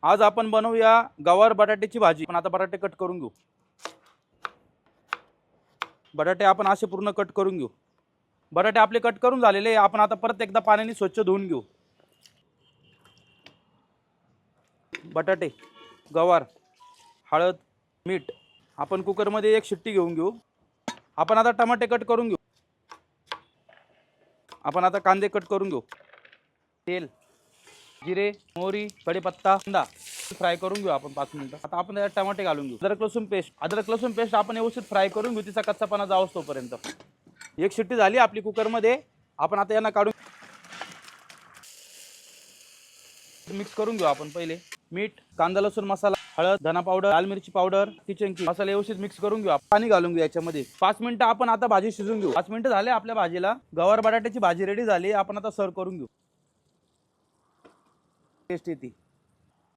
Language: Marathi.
आज आपण बनवूया गवार बटाट्याची भाजी। पण आता बटाटे कट करून घेऊ। बटाटे आपण असे पूर्ण कट करून घेऊ। बटाटे आपले कट करून झालेले आपण आता परत एकदा पाण्याने स्वच्छ धुवून घेऊ। बटाटे, गवार, हळद, मीठ आपण कुकर मध्ये एक शिट्टी घेऊन घेऊ। आपण आता टमाटे कट करून घेऊ। आपण आता कांदे कट करून घेऊ। तेल, जिरे, मोहरी, कढीपत्ता, कांदा फ्राय करून घेऊ आपण 5 मिनिटं। आता आपण त्यात टमाटे घालून घेऊ। अद्रक लसूण पेस्ट आपण व्यवस्थित फ्राय करून घेऊ, तिचा कच्चापणा जावस तोपर्यंत। एक शिट्टी झाली आपली कुकर मध्ये। आपण आता यांना काढून मिक्स करून घेऊ। आपण पहिले मीठ, कांदा लसूण मसाला, हळद, धना पावडर, लाल मिरची पावडर, किचन किंग मसाला व्यवस्थित मिक्स करून घेऊ। पाणी घालून घेऊ याच्यामध्ये। 5 मिनिटं आपण आता भाजी शिजवून घेऊ। 5 मिनिटं झाले आपल्या भाजीला। गवार बटाट्याची भाजी रेडी झाली। आपण आता सर्व करून घेऊ। टेस्ट येते।